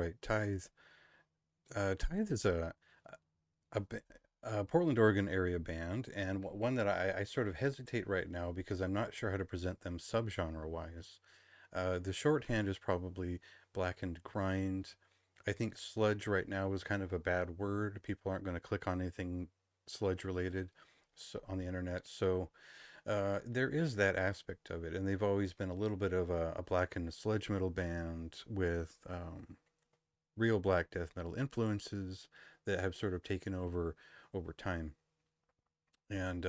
right. Tithe. Tithe is a, ba- a Portland, Oregon area band, and one that I sort of hesitate right now because I'm not sure how to present them subgenre wise. The shorthand is probably blackened grind. I think sludge right now is kind of a bad word. People aren't going to click on anything sludge related on the internet. So there is that aspect of it, and they've always been a little bit of a blackened sludge metal band with real black death metal influences that have sort of taken over time. And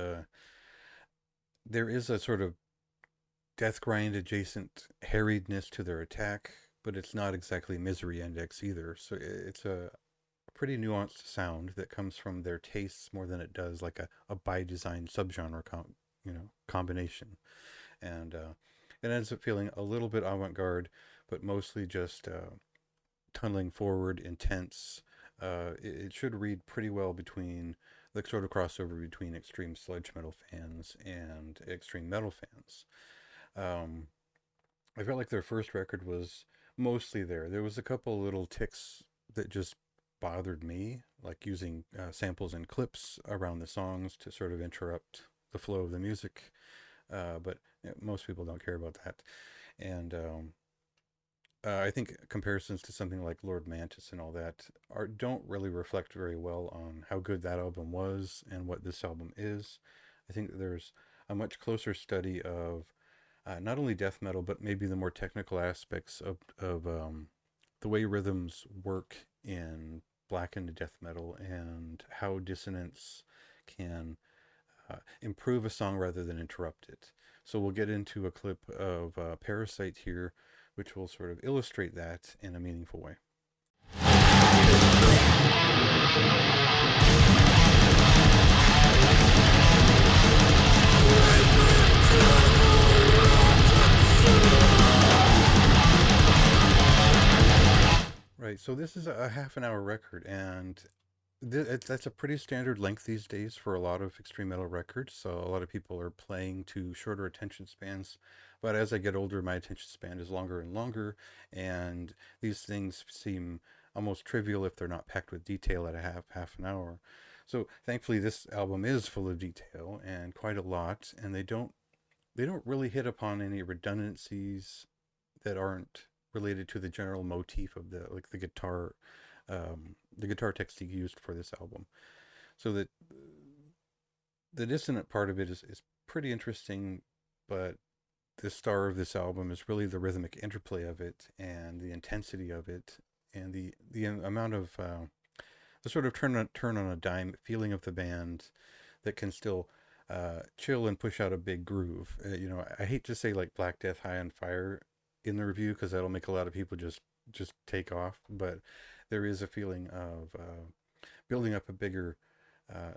there is a sort of death grind adjacent harriedness to their attack, but it's not exactly misery index either. So it's a pretty nuanced sound that comes from their tastes more than it does like a by design subgenre combination. And it ends up feeling a little bit avant-garde, but mostly just tunneling forward, intense. It should read pretty well between the sort of crossover between extreme sludge metal fans and extreme metal fans. Um, I felt like their first record was mostly there. There was a couple little ticks that just bothered me, like using samples and clips around the songs to sort of interrupt the flow of the music. But most people don't care about that. And I think comparisons to something like Lord Mantis and all that don't really reflect very well on how good that album was and what this album is. I think that there's a much closer study of not only death metal, but maybe the more technical aspects of the way rhythms work in blackened death metal and how dissonance can improve a song rather than interrupt it. So we'll get into a clip of Parasite here, which will sort of illustrate that in a meaningful way. Right, so this is a half an hour record, and that's a pretty standard length these days for a lot of extreme metal records. So a lot of people are playing to shorter attention spans. But as I get older, my attention span is longer and longer, and these things seem almost trivial if they're not packed with detail at a half an hour. So thankfully, this album is full of detail and quite a lot, and they don't really hit upon any redundancies that aren't related to the general motif of the guitar technique used for this album. So that the dissonant part of it is pretty interesting, but the star of this album is really the rhythmic interplay of it and the intensity of it and the amount of the sort of turn on a dime feeling of the band that can still chill and push out a big groove. I hate to say like Black Death High on Fire in the review because that'll make a lot of people just take off, but there is a feeling of building up uh,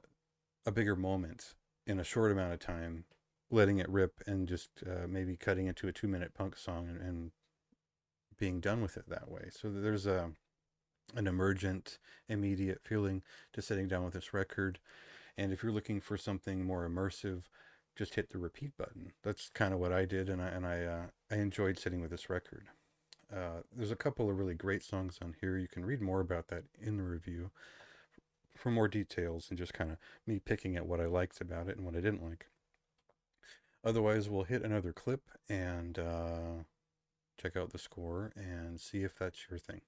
a bigger moment in a short amount of time, letting it rip, and just maybe cutting into a 2 minute punk song and being done with it that way. So there's an emergent, immediate feeling to sitting down with this record. And if you're looking for something more immersive, just hit the repeat button. That's kind of what I did, and I enjoyed sitting with this record. There's a couple of really great songs on here. You can read more about that in the review for more details and just kind of me picking at what I liked about it and what I didn't like. Otherwise, we'll hit another clip and check out the score and see if that's your thing.